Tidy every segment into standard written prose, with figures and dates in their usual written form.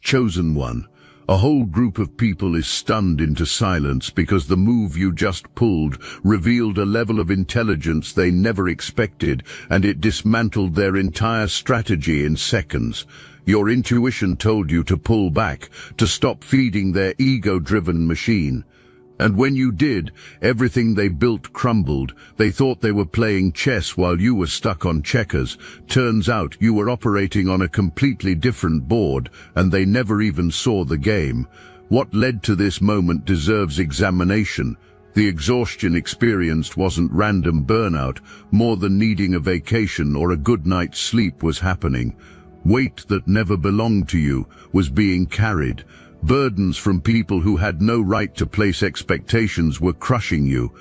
Chosen one. A whole group of people is stunned into silence because the move you just pulled revealed a level of intelligence they never expected, and it dismantled their entire strategy in seconds. Your intuition told you to pull back, to stop feeding their ego-driven machine. And when you did, everything they built crumbled. They thought they were playing chess while you were stuck on checkers. Turns out you were operating on a completely different board, and they never even saw the game. What led to this moment deserves examination. The exhaustion experienced wasn't random burnout. More than needing a vacation or a good night's sleep was happening. Weight that never belonged to you was being carried. Burdens from people who had no right to place expectations were crushing you.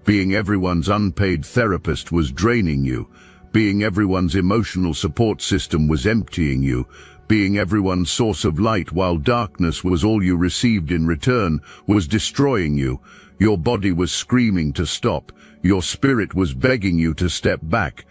Being everyone's unpaid therapist was draining you. Being everyone's emotional support system was emptying you. Being everyone's source of light while darkness was all you received in return was destroying you. Your body was screaming to stop. Your spirit was begging you to step back.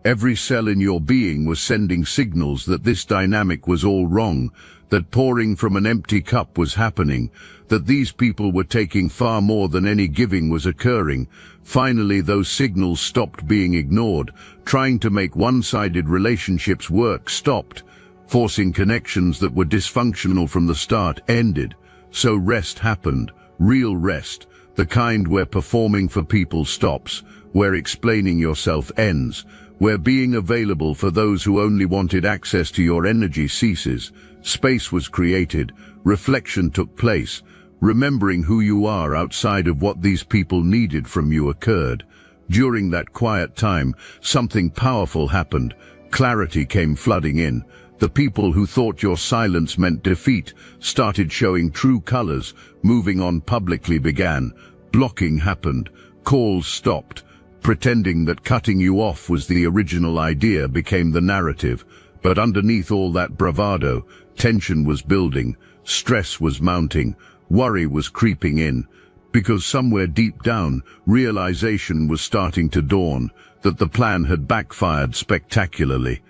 Every cell in your being was sending signals that this dynamic was all wrong, that pouring from an empty cup was happening, that these people were taking far more than any giving was occurring. Finally, those signals stopped being ignored. Trying to make one-sided relationships work stopped. Forcing connections that were dysfunctional from the start ended. So rest happened, real rest, the kind where performing for people stops, where explaining yourself ends, where being available for those who only wanted access to your energy ceases. Space was created, reflection took place, remembering who you are outside of what these people needed from you occurred. During that quiet time, something powerful happened. Clarity came flooding in. The people who thought your silence meant defeat started showing true colors. Moving on publicly began. Blocking happened. Calls stopped. Pretending that cutting you off was the original idea became the narrative. But underneath all that bravado, tension was building, stress was mounting, worry was creeping in. Because somewhere deep down, realization was starting to dawn that the plan had backfired spectacularly.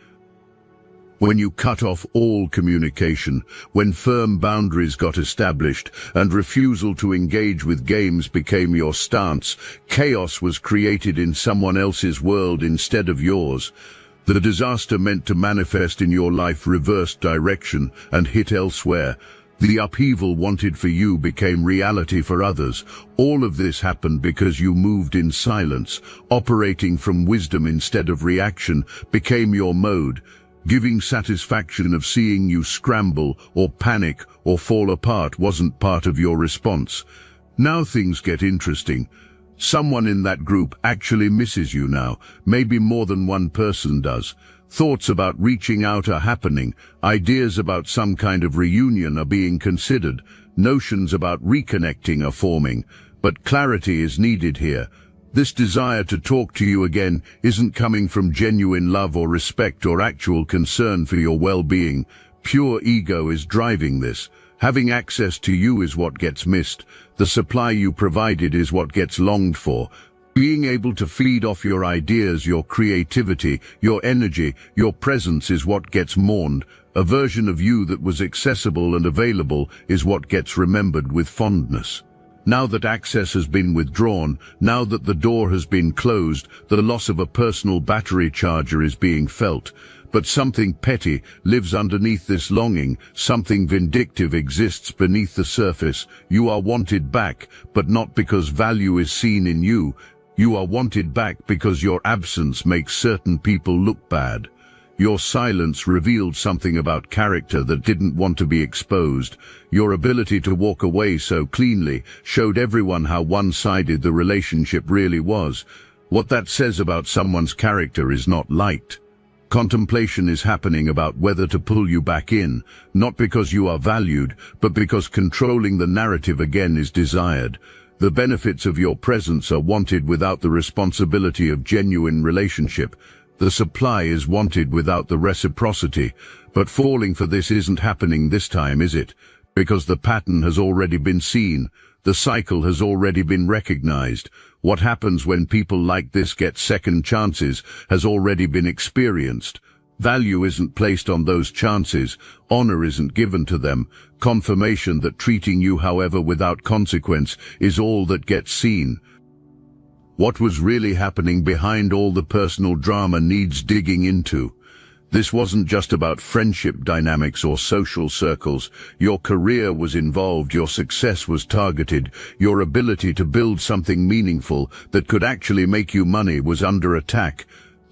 When you cut off all communication, when firm boundaries got established and refusal to engage with games became your stance, chaos was created in someone else's world instead of yours. The disaster meant to manifest in your life reversed direction and hit elsewhere. The upheaval wanted for you became reality for others. All of this happened because you moved in silence. Operating from wisdom instead of reaction became your mode. Giving satisfaction of seeing you scramble or panic or fall apart wasn't part of your response. Now things get interesting. Someone in that group actually misses you now, maybe more than one person does. Thoughts about reaching out are happening. Ideas about some kind of reunion are being considered. Notions about reconnecting are forming. But clarity is needed here. This desire to talk to you again isn't coming from genuine love or respect or actual concern for your well-being. Pure ego is driving this. Having access to you is what gets missed. The supply you provided is what gets longed for. Being able to feed off your ideas, your creativity, your energy, your presence is what gets mourned. A version of you that was accessible and available is what gets remembered with fondness. Now that access has been withdrawn, now that the door has been closed, the loss of a personal battery charger is being felt. But something petty lives underneath this longing, something vindictive exists beneath the surface. You are wanted back, but not because value is seen in you. You are wanted back because your absence makes certain people look bad. Your silence revealed something about character that didn't want to be exposed. Your ability to walk away so cleanly showed everyone how one-sided the relationship really was. What that says about someone's character is not liked. Contemplation is happening about whether to pull you back in, not because you are valued, but because controlling the narrative again is desired. The benefits of your presence are wanted without the responsibility of genuine relationship. The supply is wanted without the reciprocity, but falling for this isn't happening this time, is it? Because the pattern has already been seen. The cycle has already been recognized. What happens when people like this get second chances has already been experienced. Value isn't placed on those chances, honor isn't given to them, confirmation that treating you however without consequence is all that gets seen. What was really happening behind all the personal drama needs digging into. This wasn't just about friendship dynamics or social circles. Your career was involved, your success was targeted, your ability to build something meaningful that could actually make you money was under attack.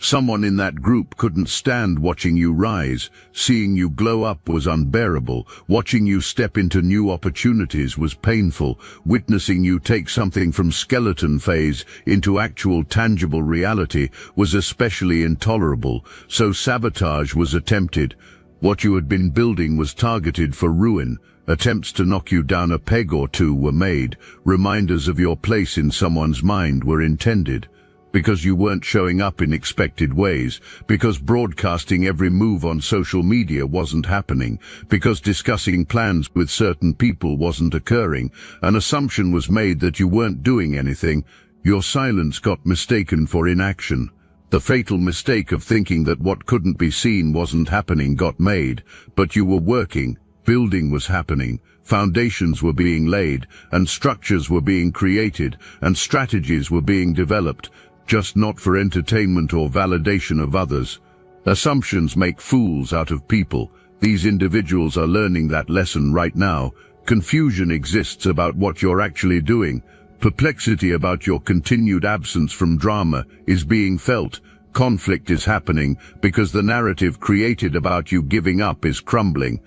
Someone in that group couldn't stand watching you rise. Seeing you glow up was unbearable. Watching you step into new opportunities was painful. Witnessing you take something from skeleton phase into actual tangible reality was especially intolerable. So sabotage was attempted. What you had been building was targeted for ruin. Attempts to knock you down a peg or two were made. Reminders of your place in someone's mind were intended. Because you weren't showing up in expected ways, because broadcasting every move on social media wasn't happening, because discussing plans with certain people wasn't occurring, an assumption was made that you weren't doing anything. Your silence got mistaken for inaction. The fatal mistake of thinking that what couldn't be seen wasn't happening got made, but you were working, building was happening, foundations were being laid, and structures were being created, and strategies were being developed. Just not for entertainment or validation of others. Assumptions make fools out of people. These individuals are learning that lesson right now. Confusion exists about what you're actually doing. Perplexity about your continued absence from drama is being felt. Conflict is happening because the narrative created about you giving up is crumbling.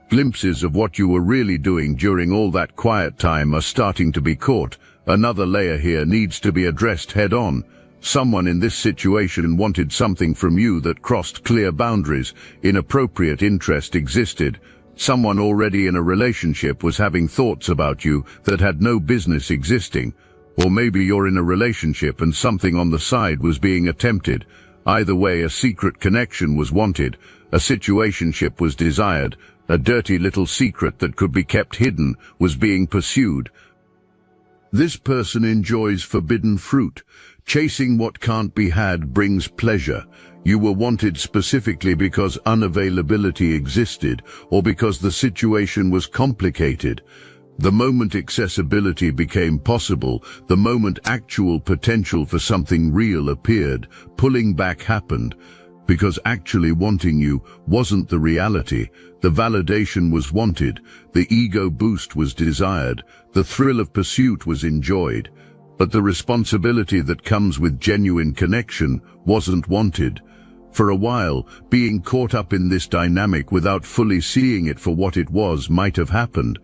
Glimpses of what you were really doing during all that quiet time are starting to be caught. Another layer here needs to be addressed head-on. Someone in this situation wanted something from you that crossed clear boundaries. Inappropriate interest existed. Someone already in a relationship was having thoughts about you that had no business existing. Or maybe you're in a relationship and something on the side was being attempted. Either way, a secret connection was wanted. A situationship was desired. A dirty little secret that could be kept hidden was being pursued. This person enjoys forbidden fruit. Chasing what can't be had brings pleasure. You were wanted specifically because unavailability existed, or because the situation was complicated. The moment accessibility became possible, the moment actual potential for something real appeared, pulling back happened. Because actually wanting you wasn't the reality. The validation was wanted, the ego boost was desired, the thrill of pursuit was enjoyed. But the responsibility that comes with genuine connection wasn't wanted. For a while, being caught up in this dynamic without fully seeing it for what it was might have happened.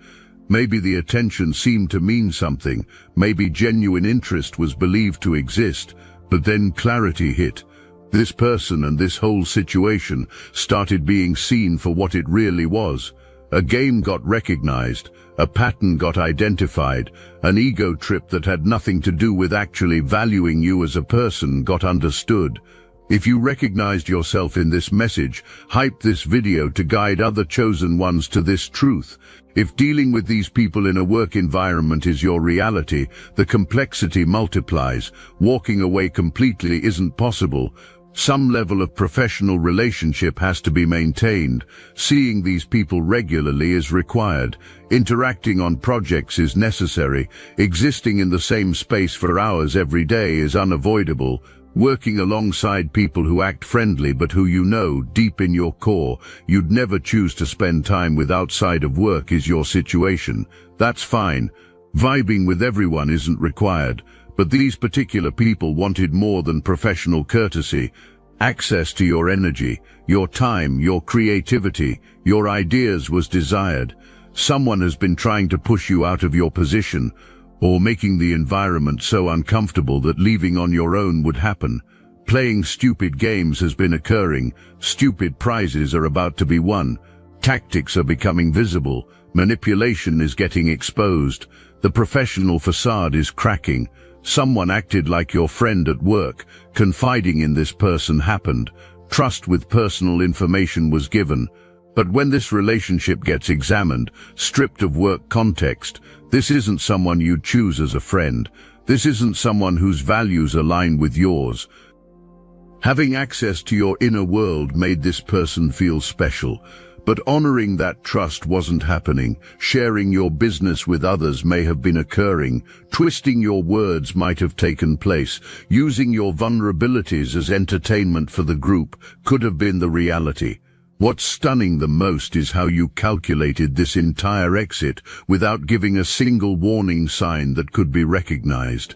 Maybe the attention seemed to mean something, maybe genuine interest was believed to exist, but then clarity hit. This person and this whole situation started being seen for what it really was. A game got recognized, a pattern got identified, an ego trip that had nothing to do with actually valuing you as a person got understood. If you recognized yourself in this message, hype this video to guide other chosen ones to this truth. If dealing with these people in a work environment is your reality, the complexity multiplies. Walking away completely isn't possible. Some level of professional relationship has to be maintained. Seeing these people regularly is required. Interacting on projects is necessary. Existing in the same space for hours every day is unavoidable. Working alongside people who act friendly but who you know, deep in your core, you'd never choose to spend time with outside of work is your situation. That's fine. Vibing with everyone isn't required. But these particular people wanted more than professional courtesy. Access to your energy, your time, your creativity, your ideas was desired. Someone has been trying to push you out of your position, or making the environment so uncomfortable that leaving on your own would happen. Playing stupid games has been occurring. Stupid prizes are about to be won. Tactics are becoming visible. Manipulation is getting exposed. The professional facade is cracking. Someone acted like your friend at work. Confiding in this person happened. Trust with personal information was given. But when this relationship gets examined, stripped of work context, this isn't someone you'd choose as a friend. This isn't someone whose values align with yours. Having access to your inner world made this person feel special, but honoring that trust wasn't happening. Sharing your business with others may have been occurring. Twisting your words might have taken place. Using your vulnerabilities as entertainment for the group could have been the reality. What's stunning the most is how you calculated this entire exit without giving a single warning sign that could be recognized.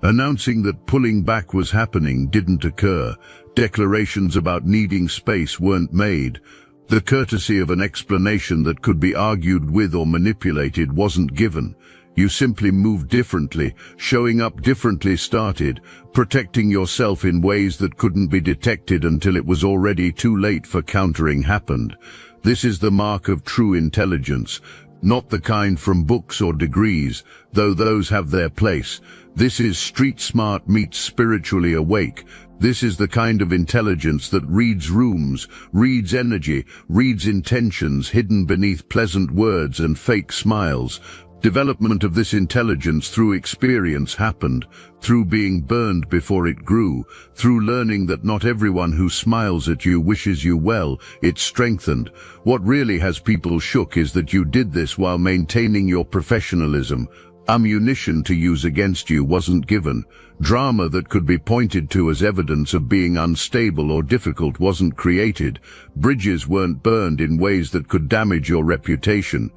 Announcing that pulling back was happening didn't occur. Declarations about needing space weren't made. The courtesy of an explanation that could be argued with or manipulated wasn't given. You simply moved differently, showing up differently started, protecting yourself in ways that couldn't be detected until it was already too late for countering happened. This is the mark of true intelligence, not the kind from books or degrees, though those have their place. This is street smart meets spiritually awake. This is the kind of intelligence that reads rooms, reads energy, reads intentions hidden beneath pleasant words and fake smiles. Development of this intelligence through experience happened, through being burned before it grew, through learning that not everyone who smiles at you wishes you well. It strengthened. What really has people shook is that you did this while maintaining your professionalism. Ammunition to use against you wasn't given. Drama that could be pointed to as evidence of being unstable or difficult wasn't created. Bridges weren't burned in ways that could damage your reputation.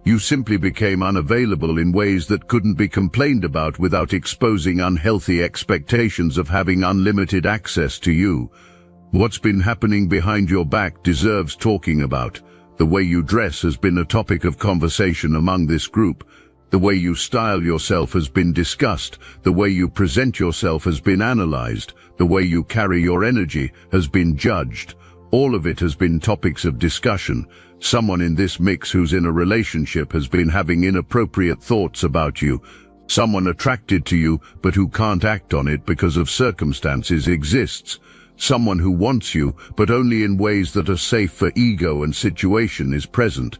You simply became unavailable in ways that couldn't be complained about without exposing unhealthy expectations of having unlimited access to you. What's been happening behind your back deserves talking about. The way you dress has been a topic of conversation among this group. The way you style yourself has been discussed. The way you present yourself has been analyzed. The way you carry your energy has been judged. All of it has been topics of discussion. Someone in this mix who's in a relationship has been having inappropriate thoughts about you. Someone attracted to you but who can't act on it because of circumstances exists. Someone who wants you but only in ways that are safe for ego and situation is present.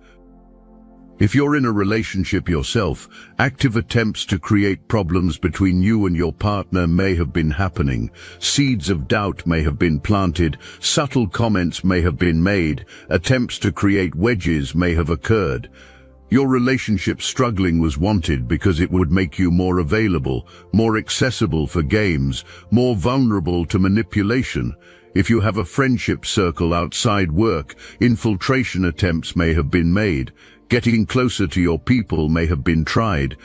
If you're in a relationship yourself, active attempts to create problems between you and your partner may have been happening. Seeds of doubt may have been planted, subtle comments may have been made, attempts to create wedges may have occurred. Your relationship struggling was wanted because it would make you more available, more accessible for games, more vulnerable to manipulation. If you have a friendship circle outside work, infiltration attempts may have been made. Getting closer to your people may have been tried.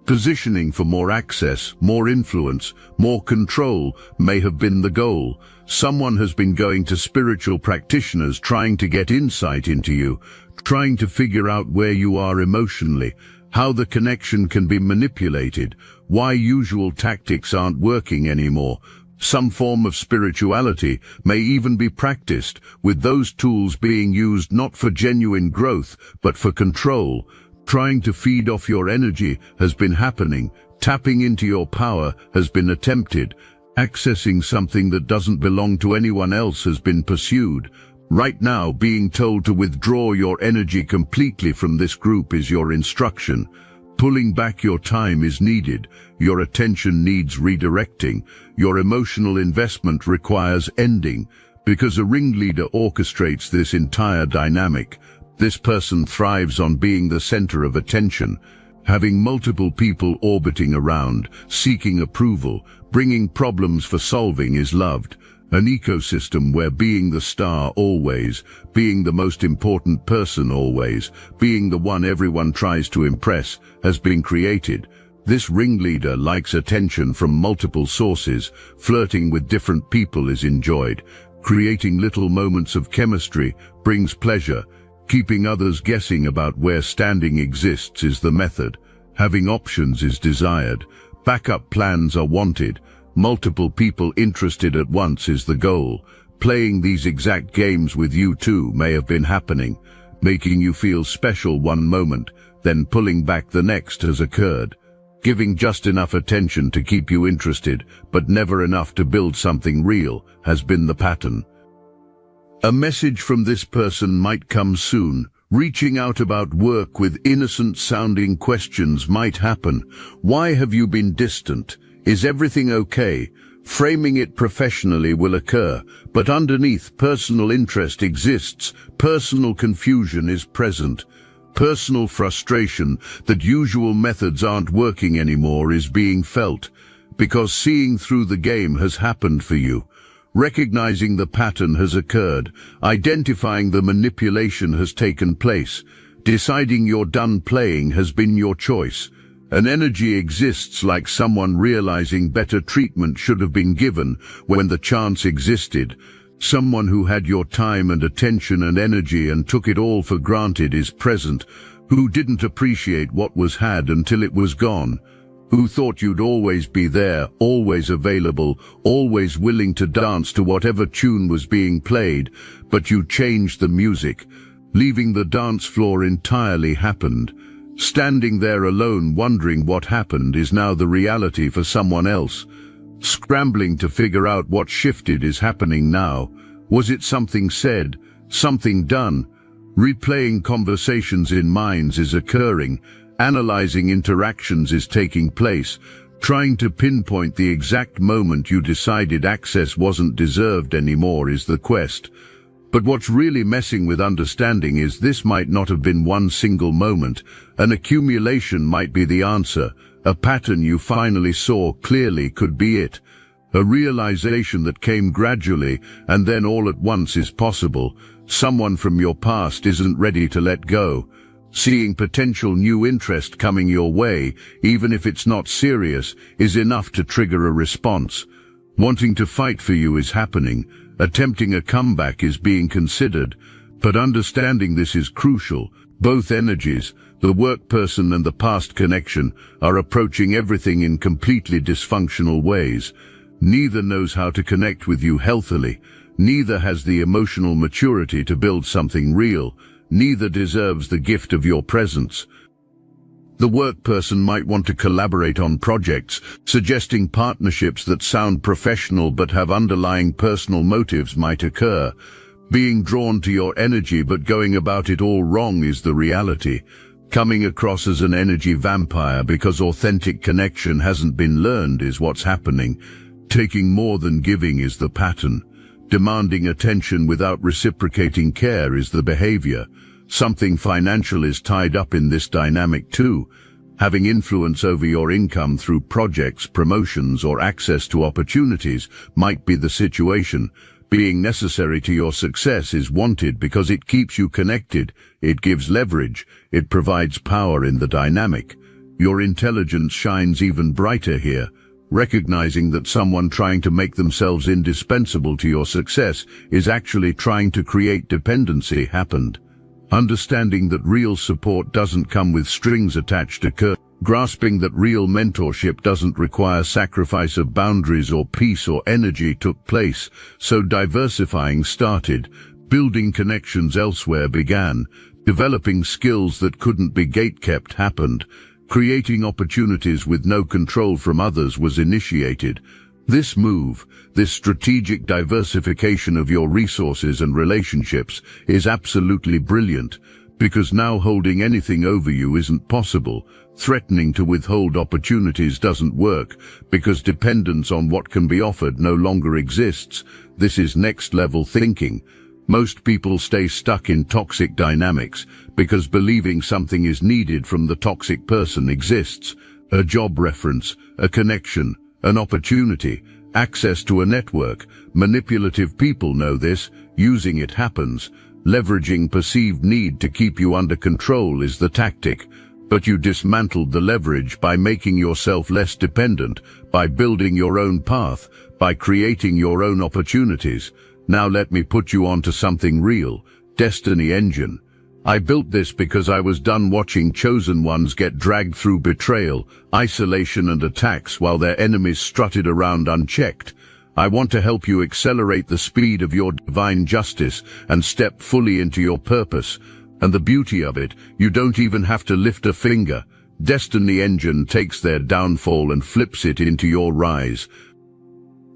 Positioning for more access, more influence, more control may have been the goal. Someone has been going to spiritual practitioners trying to get insight into you, trying to figure out where you are emotionally, how the connection can be manipulated, why usual tactics aren't working anymore. Some form of spirituality may even be practiced, with those tools being used not for genuine growth, but for control. Trying to feed off your energy has been happening. Tapping into your power has been attempted. Accessing something that doesn't belong to anyone else has been pursued. Right now, being told to withdraw your energy completely from this group is your instruction. Pulling back your time is needed. Your attention needs redirecting. Your emotional investment requires ending. Because a ringleader orchestrates this entire dynamic, this person thrives on being the center of attention. Having multiple people orbiting around, seeking approval, bringing problems for solving is loved. An ecosystem where being the star always, being the most important person always, being the one everyone tries to impress, has been created. This ringleader likes attention from multiple sources. Flirting with different people is enjoyed. Creating little moments of chemistry brings pleasure. Keeping others guessing about where standing exists is the method. Having options is desired. Backup plans are wanted. Multiple people interested at once is the goal. Playing these exact games with you too may have been happening. Making you feel special one moment, then pulling back the next has occurred. Giving just enough attention to keep you interested, but never enough to build something real, has been the pattern. A message from this person might come soon. Reaching out about work with innocent-sounding questions might happen. Why have you been distant? Is everything okay? Framing it professionally will occur, but underneath personal interest exists, personal confusion is present. Personal frustration that usual methods aren't working anymore is being felt, because seeing through the game has happened for you. Recognizing the pattern has occurred, identifying the manipulation has taken place, deciding you're done playing has been your choice. An energy exists like someone realizing better treatment should have been given when the chance existed. Someone who had your time and attention and energy and took it all for granted is present, who didn't appreciate what was had until it was gone, who thought you'd always be there, always available, always willing to dance to whatever tune was being played, but you changed the music. Leaving the dance floor entirely happened. Standing there alone wondering what happened is now the reality for someone else. Scrambling to figure out what shifted is happening now. Was it something said, something done? Replaying conversations in minds is occurring. Analyzing interactions is taking place. Trying to pinpoint the exact moment you decided access wasn't deserved anymore is the quest. But what's really messing with understanding is this might not have been one single moment. An accumulation might be the answer. A pattern you finally saw clearly could be it. A realization that came gradually and then all at once is possible. Someone from your past isn't ready to let go. Seeing potential new interest coming your way, even if it's not serious, is enough to trigger a response. Wanting to fight for you is happening. Attempting a comeback is being considered. But understanding this is crucial. Both energies, the work person and the past connection, are approaching everything in completely dysfunctional ways. Neither knows how to connect with you healthily. Neither has the emotional maturity to build something real. Neither deserves the gift of your presence. The work person might want to collaborate on projects, suggesting partnerships that sound professional but have underlying personal motives might occur. Being drawn to your energy but going about it all wrong is the reality. Coming across as an energy vampire because authentic connection hasn't been learned is what's happening. Taking more than giving is the pattern. Demanding attention without reciprocating care is the behavior. Something financial is tied up in this dynamic too. Having influence over your income through projects, promotions, or access to opportunities might be the situation. Being necessary to your success is wanted because it keeps you connected, it gives leverage, it provides power in the dynamic. Your intelligence shines even brighter here. Recognizing that someone trying to make themselves indispensable to your success is actually trying to create dependency happened. Understanding that real support doesn't come with strings attached occurred. Grasping that real mentorship doesn't require sacrifice of boundaries or peace or energy took place, so diversifying started. Building connections elsewhere began. Developing skills that couldn't be gatekept happened. Creating opportunities with no control from others was initiated. This move, this strategic diversification of your resources and relationships, is absolutely brilliant, because now holding anything over you isn't possible. Threatening to withhold opportunities doesn't work, because dependence on what can be offered no longer exists. This is next-level thinking. Most people stay stuck in toxic dynamics because believing something is needed from the toxic person exists. A job reference, a connection, an opportunity, access to a network. Manipulative people know this. Using it happens. Leveraging perceived need to keep you under control is the tactic. But you dismantled the leverage by making yourself less dependent, by building your own path, by creating your own opportunities. Now let me put you onto something real. Destiny Engine. I built this because I was done watching chosen ones get dragged through betrayal, isolation and attacks while their enemies strutted around unchecked. I want to help you accelerate the speed of your divine justice and step fully into your purpose. And the beauty of it, you don't even have to lift a finger. Destiny Engine takes their downfall and flips it into your rise.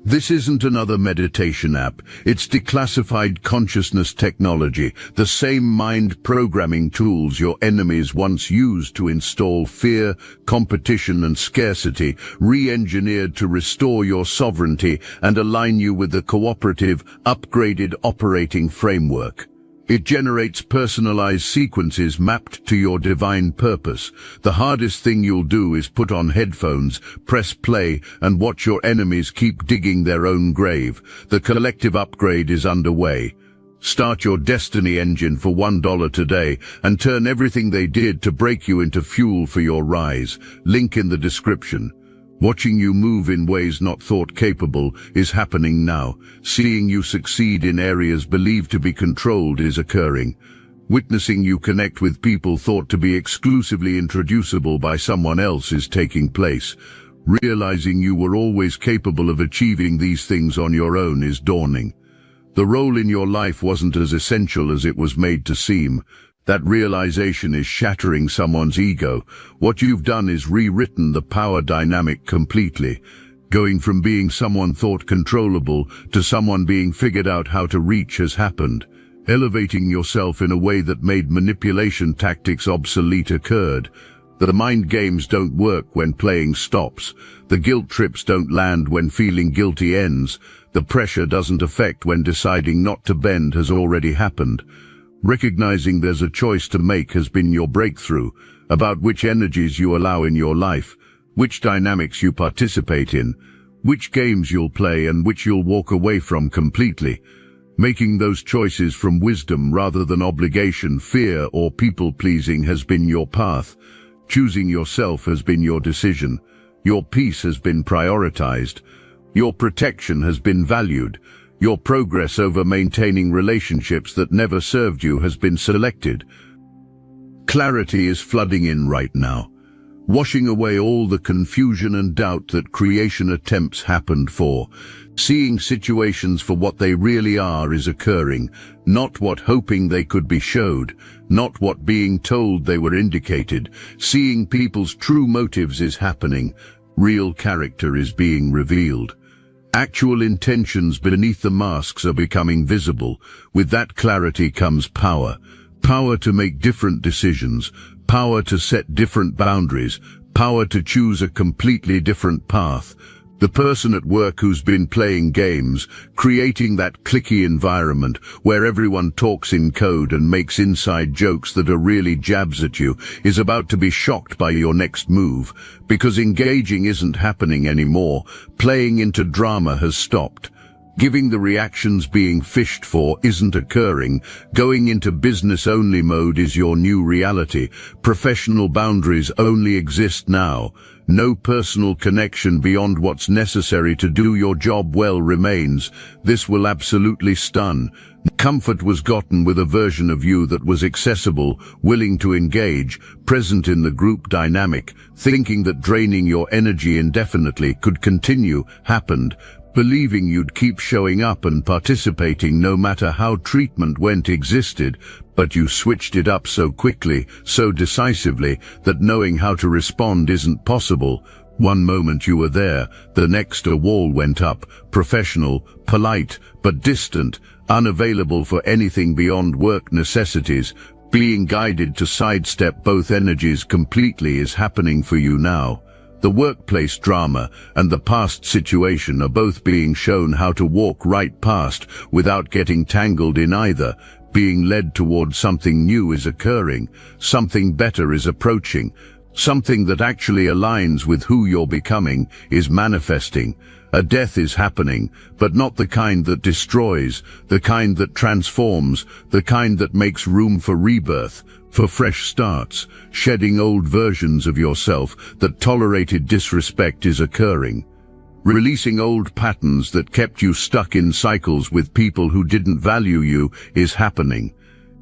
This isn't another meditation app. It's declassified consciousness technology, the same mind programming tools your enemies once used to install fear, competition and scarcity, re-engineered to restore your sovereignty and align you with the cooperative, upgraded operating framework. It generates personalized sequences mapped to your divine purpose. The hardest thing you'll do is put on headphones, press play, and watch your enemies keep digging their own grave. The collective upgrade is underway. Start your destiny engine for $1 today and turn everything they did to break you into fuel for your rise. Link in the description. Watching you move in ways not thought capable is happening now. Seeing you succeed in areas believed to be controlled is occurring. Witnessing you connect with people thought to be exclusively introducible by someone else is taking place. Realizing you were always capable of achieving these things on your own is dawning. The role in your life wasn't as essential as it was made to seem. That realization is shattering someone's ego. What you've done is rewritten the power dynamic completely, going from being someone thought controllable to someone being figured out how to reach has happened. Elevating yourself in a way that made manipulation tactics obsolete occurred. The mind games don't work when playing stops. The guilt trips don't land when feeling guilty ends. The pressure doesn't affect when deciding not to bend has already happened. Recognizing there's a choice to make has been your breakthrough about which energies you allow in your life, which dynamics you participate in, which games you'll play and which you'll walk away from completely. Making those choices from wisdom rather than obligation, fear, or people-pleasing has been your path. Choosing yourself has been your decision. Your peace has been prioritized. Your protection has been valued. Your progress over maintaining relationships that never served you has been selected. Clarity is flooding in right now, washing away all the confusion and doubt that creation attempts happened for. Seeing situations for what they really are is occurring, not what hoping they could be showed, not what being told they were indicated. Seeing people's true motives is happening. Real character is being revealed. Actual intentions beneath the masks are becoming visible. With that clarity comes power. Power to make different decisions, power to set different boundaries, power to choose a completely different path. The person at work who's been playing games, creating that cliquey environment where everyone talks in code and makes inside jokes that are really jabs at you, is about to be shocked by your next move, because engaging isn't happening anymore. Playing into drama has stopped. Giving the reactions being fished for isn't occurring. Going into business-only mode is your new reality. Professional boundaries only exist now. No personal connection beyond what's necessary to do your job well remains. This will absolutely stun. Comfort was gotten with a version of you that was accessible, willing to engage, present in the group dynamic. Thinking that draining your energy indefinitely could continue happened. Believing you'd keep showing up and participating no matter how treatment went existed, but you switched it up so quickly, so decisively, that knowing how to respond isn't possible. One moment you were there, the next a wall went up, professional, polite, but distant, unavailable for anything beyond work necessities. Being guided to sidestep both energies completely is happening for you now. The workplace drama and the past situation are both being shown how to walk right past without getting tangled in either. Being led towards something new is occurring, something better is approaching, something that actually aligns with who you're becoming is manifesting. A death is happening, but not the kind that destroys, the kind that transforms, the kind that makes room for rebirth, for fresh starts. Shedding old versions of yourself that tolerated disrespect is occurring. Releasing old patterns that kept you stuck in cycles with people who didn't value you is happening.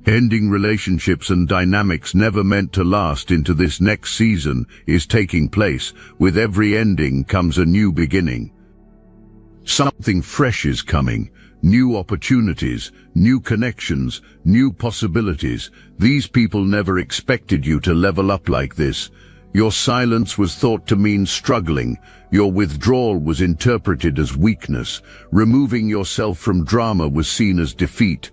Ending relationships and dynamics never meant to last into this next season is taking place. With every ending comes a new beginning. Something fresh is coming. New opportunities, new connections, new possibilities. These people never expected you to level up like this. Your silence was thought to mean struggling. Your withdrawal was interpreted as weakness. Removing yourself from drama was seen as defeat.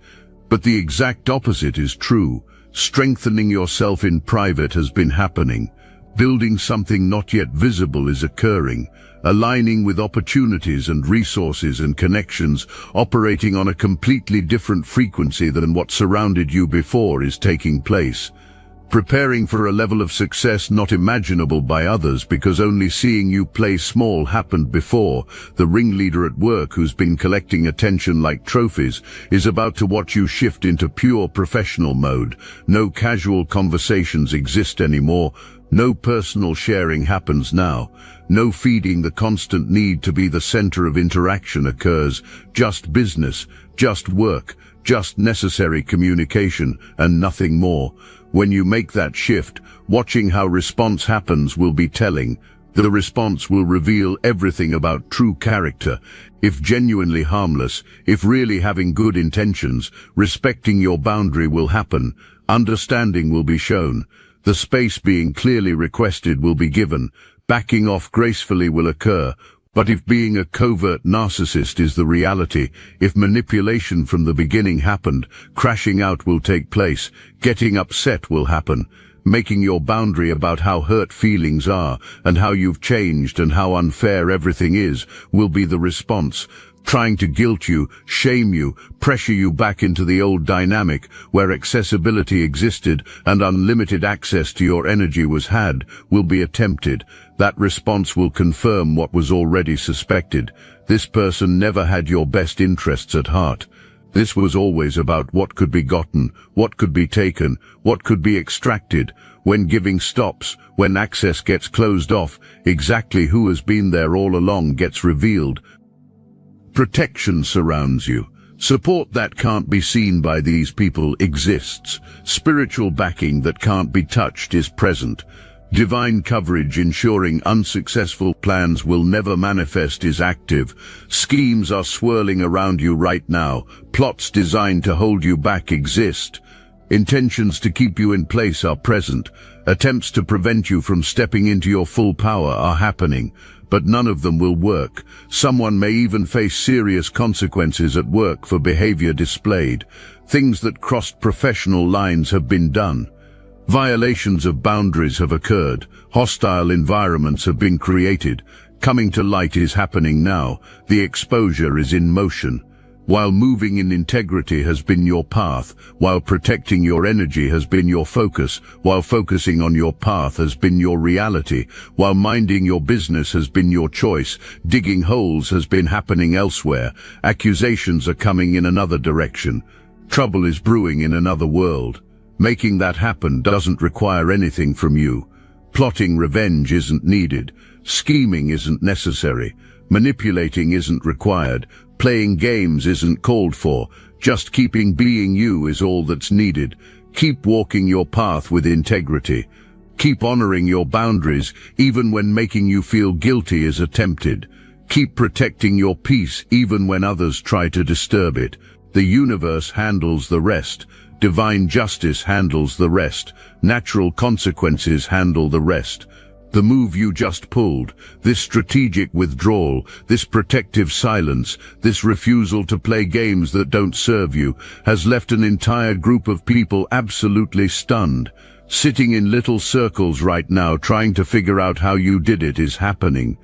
But the exact opposite is true. Strengthening yourself in private has been happening. Building something not yet visible is occurring. Aligning with opportunities and resources and connections, operating on a completely different frequency than what surrounded you before is taking place. Preparing for a level of success not imaginable by others because only seeing you play small happened before. The ringleader at work who's been collecting attention like trophies is about to watch you shift into pure professional mode. No casual conversations exist anymore. No personal sharing happens now. No feeding the constant need to be the center of interaction occurs. Just business, just work, just necessary communication, and nothing more. When you make that shift, watching how response happens will be telling. The response will reveal everything about true character. If genuinely harmless, if really having good intentions, respecting your boundary will happen. Understanding will be shown. The space being clearly requested will be given. Backing off gracefully will occur. But if being a covert narcissist is the reality, if manipulation from the beginning happened, crashing out will take place, getting upset will happen. Making your boundary about how hurt feelings are, and how you've changed and how unfair everything is, will be the response. Trying to guilt you, shame you, pressure you back into the old dynamic where accessibility existed and unlimited access to your energy was had, will be attempted. That response will confirm what was already suspected. This person never had your best interests at heart. This was always about what could be gotten, what could be taken, what could be extracted. When giving stops, when access gets closed off, exactly who has been there all along gets revealed. Protection surrounds you. Support that can't be seen by these people exists. Spiritual backing that can't be touched is present. Divine coverage ensuring unsuccessful plans will never manifest is active. Schemes are swirling around you right now. Plots designed to hold you back exist. Intentions to keep you in place are present. Attempts to prevent you from stepping into your full power are happening. But none of them will work. Someone may even face serious consequences at work for behavior displayed. Things that crossed professional lines have been done. Violations of boundaries have occurred. Hostile environments have been created. Coming to light is happening now. The exposure is in motion. While moving in integrity has been your path, while protecting your energy has been your focus, while focusing on your path has been your reality, while minding your business has been your choice, digging holes has been happening elsewhere, accusations are coming in another direction, trouble is brewing in another world. Making that happen doesn't require anything from you. Plotting revenge isn't needed. Scheming isn't necessary. Manipulating isn't required. Playing games isn't called for. Just keeping being you is all that's needed. Keep walking your path with integrity. Keep honoring your boundaries even when making you feel guilty is attempted. Keep protecting your peace even when others try to disturb it. The universe handles the rest. Divine justice handles the rest. Natural consequences handle the rest. The move you just pulled, this strategic withdrawal, this protective silence, this refusal to play games that don't serve you, has left an entire group of people absolutely stunned. Sitting in little circles right now trying to figure out how you did it is happening.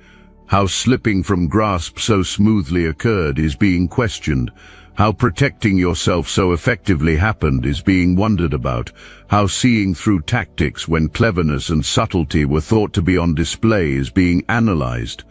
How slipping from grasp so smoothly occurred is being questioned. How protecting yourself so effectively happened is being wondered about. How seeing through tactics when cleverness and subtlety were thought to be on display is being analyzed.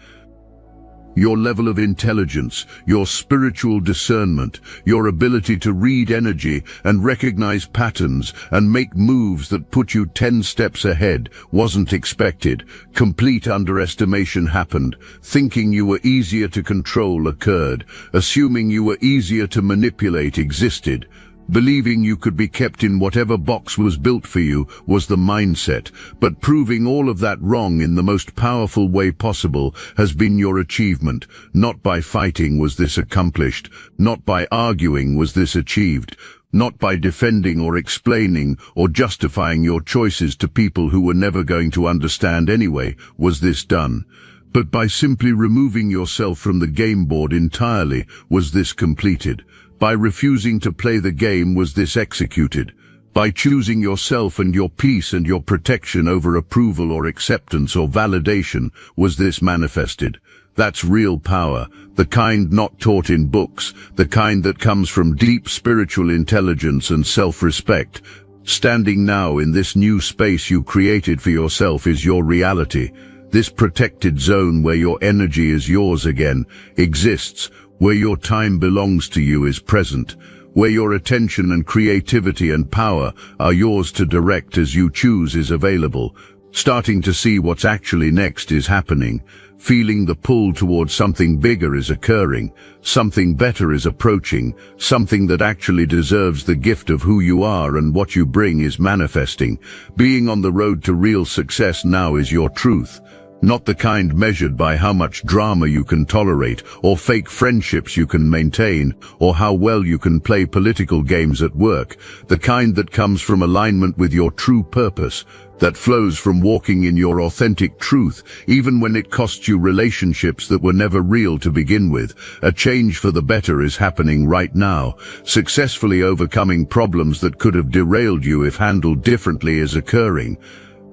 Your level of intelligence, your spiritual discernment, your ability to read energy and recognize patterns and make moves that put you 10 steps ahead wasn't expected. Complete underestimation happened. Thinking you were easier to control occurred. Assuming you were easier to manipulate existed. Believing you could be kept in whatever box was built for you was the mindset, but proving all of that wrong in the most powerful way possible has been your achievement. Not by fighting was this accomplished, not by arguing was this achieved, not by defending or explaining or justifying your choices to people who were never going to understand anyway was this done. But by simply removing yourself from the game board entirely was this completed. By refusing to play the game was this executed. By choosing yourself and your peace and your protection over approval or acceptance or validation was this manifested. That's real power, the kind not taught in books, the kind that comes from deep spiritual intelligence and self-respect. Standing now in this new space you created for yourself is your reality. This protected zone where your energy is yours again exists, where your time belongs to you is present, where your attention and creativity and power are yours to direct as you choose is available. Starting to see what's actually next is happening. Feeling the pull towards something bigger is occurring. Something better is approaching. Something that actually deserves the gift of who you are and what you bring is manifesting. Being on the road to real success now is your truth. Not the kind measured by how much drama you can tolerate, or fake friendships you can maintain, or how well you can play political games at work. The kind that comes from alignment with your true purpose, that flows from walking in your authentic truth, even when it costs you relationships that were never real to begin with. A change for the better is happening right now. Successfully overcoming problems that could have derailed you if handled differently is occurring.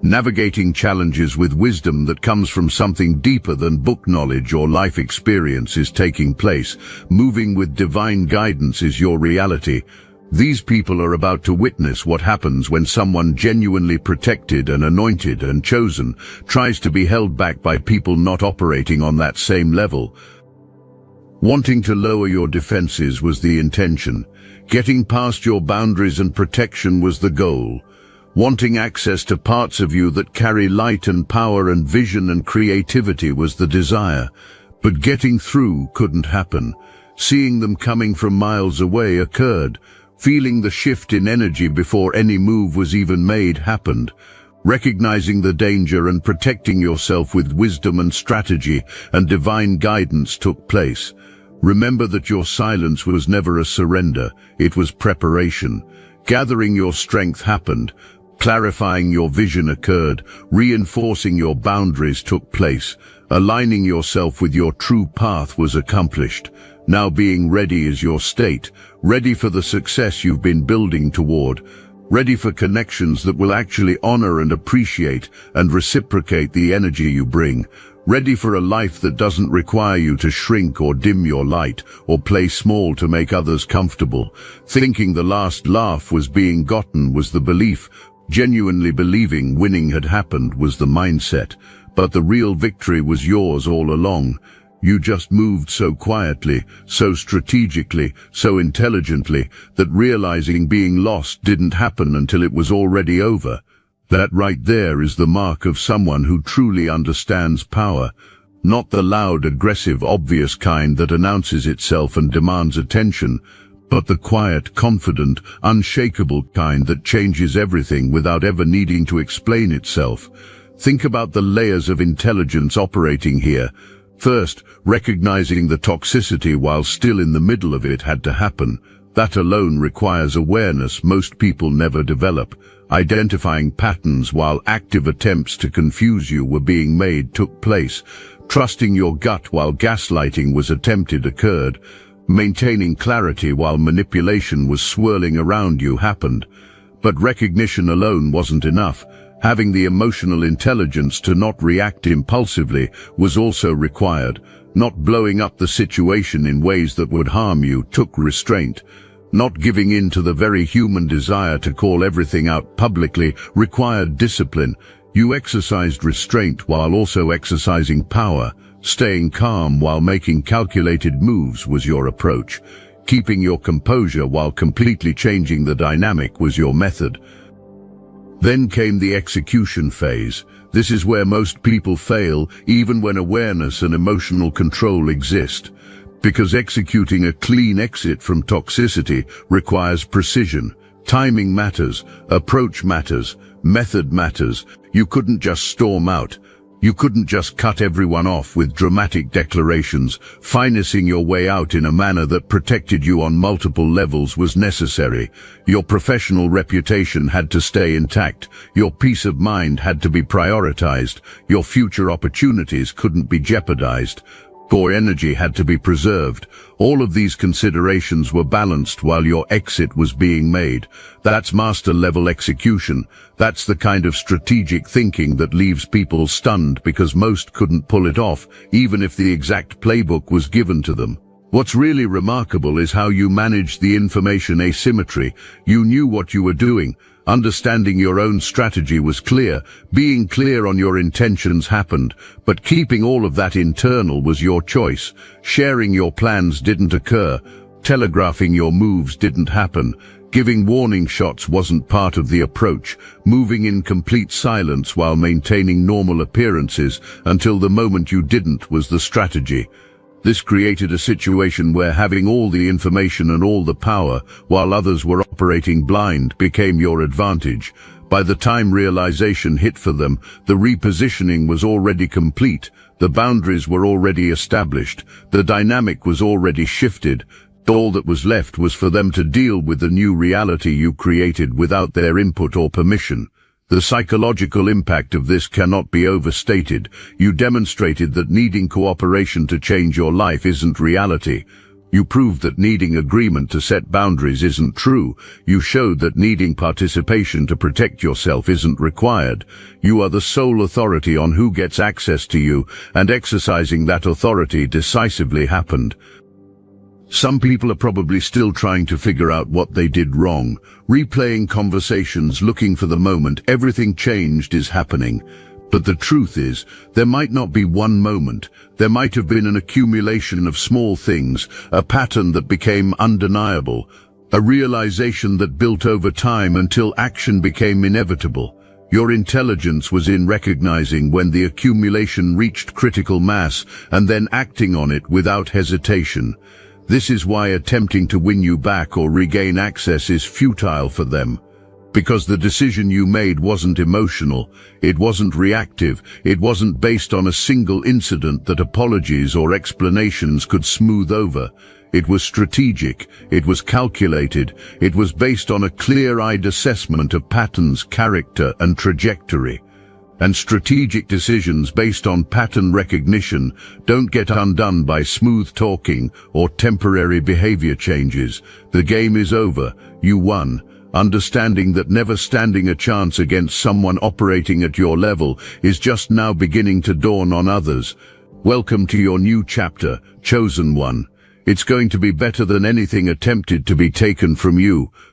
Navigating challenges with wisdom that comes from something deeper than book knowledge or life experience is taking place. Moving with divine guidance is your reality. These people are about to witness what happens when someone genuinely protected and anointed and chosen tries to be held back by people not operating on that same level. Wanting to lower your defenses was the intention. Getting past your boundaries and protection was the goal. Wanting access to parts of you that carry light and power and vision and creativity was the desire. But getting through couldn't happen. Seeing them coming from miles away occurred. Feeling the shift in energy before any move was even made happened. Recognizing the danger and protecting yourself with wisdom and strategy and divine guidance took place. Remember that your silence was never a surrender, it was preparation. Gathering your strength happened. Clarifying your vision occurred, reinforcing your boundaries took place, aligning yourself with your true path was accomplished. Now being ready is your state, ready for the success you've been building toward, ready for connections that will actually honor and appreciate and reciprocate the energy you bring, ready for a life that doesn't require you to shrink or dim your light or play small to make others comfortable. Thinking the last laugh was being gotten was the belief. Genuinely believing winning had happened was the mindset, but the real victory was yours all along. You just moved so quietly, so strategically, so intelligently, that realizing being lost didn't happen until it was already over. That right there is the mark of someone who truly understands power. Not the loud, aggressive, obvious kind that announces itself and demands attention, but the quiet, confident, unshakable kind that changes everything without ever needing to explain itself. Think about the layers of intelligence operating here. First, recognizing the toxicity while still in the middle of it had to happen. That alone requires awareness most people never develop. Identifying patterns while active attempts to confuse you were being made took place. Trusting your gut while gaslighting was attempted occurred. Maintaining clarity while manipulation was swirling around you happened. But recognition alone wasn't enough. Having the emotional intelligence to not react impulsively was also required. Not blowing up the situation in ways that would harm you took restraint. Not giving in to the very human desire to call everything out publicly required discipline. You exercised restraint while also exercising power. Staying calm while making calculated moves was your approach. Keeping your composure while completely changing the dynamic was your method. Then came the execution phase. This is where most people fail, even when awareness and emotional control exist. Because executing a clean exit from toxicity requires precision. Timing matters, approach matters, method matters. You couldn't just storm out. You couldn't just cut everyone off with dramatic declarations. Finessing your way out in a manner that protected you on multiple levels was necessary. Your professional reputation had to stay intact. Your peace of mind had to be prioritized. Your future opportunities couldn't be jeopardized. Core energy had to be preserved. All of these considerations were balanced while your exit was being made. That's master-level execution. That's the kind of strategic thinking that leaves people stunned because most couldn't pull it off, even if the exact playbook was given to them. What's really remarkable is how you managed the information asymmetry. You knew what you were doing. Understanding your own strategy was clear. Being clear on your intentions happened, but keeping all of that internal was your choice. Sharing your plans didn't occur. Telegraphing your moves didn't happen. Giving warning shots wasn't part of the approach. Moving in complete silence while maintaining normal appearances until the moment you didn't was the strategy. This created a situation where having all the information and all the power, while others were operating blind, became your advantage. By the time realization hit for them, the repositioning was already complete, the boundaries were already established, the dynamic was already shifted. All that was left was for them to deal with the new reality you created without their input or permission. The psychological impact of this cannot be overstated. You demonstrated that needing cooperation to change your life isn't reality. You proved that needing agreement to set boundaries isn't true. You showed that needing participation to protect yourself isn't required. You are the sole authority on who gets access to you, and exercising that authority decisively happened. Some people are probably still trying to figure out what they did wrong, replaying conversations, looking for the moment everything changed is happening. But the truth is, there might not be one moment. There might have been an accumulation of small things, a pattern that became undeniable, a realization that built over time until action became inevitable. Your intelligence was in recognizing when the accumulation reached critical mass and then acting on it without hesitation. This is why attempting to win you back or regain access is futile for them. Because the decision you made wasn't emotional, it wasn't reactive, it wasn't based on a single incident that apologies or explanations could smooth over. It was strategic, it was calculated, it was based on a clear-eyed assessment of patterns, character, and trajectory. And strategic decisions based on pattern recognition don't get undone by smooth talking or temporary behavior changes. The game is over. You won. Understanding that never standing a chance against someone operating at your level is just now beginning to dawn on others. Welcome to your new chapter, Chosen One. It's going to be better than anything attempted to be taken from you.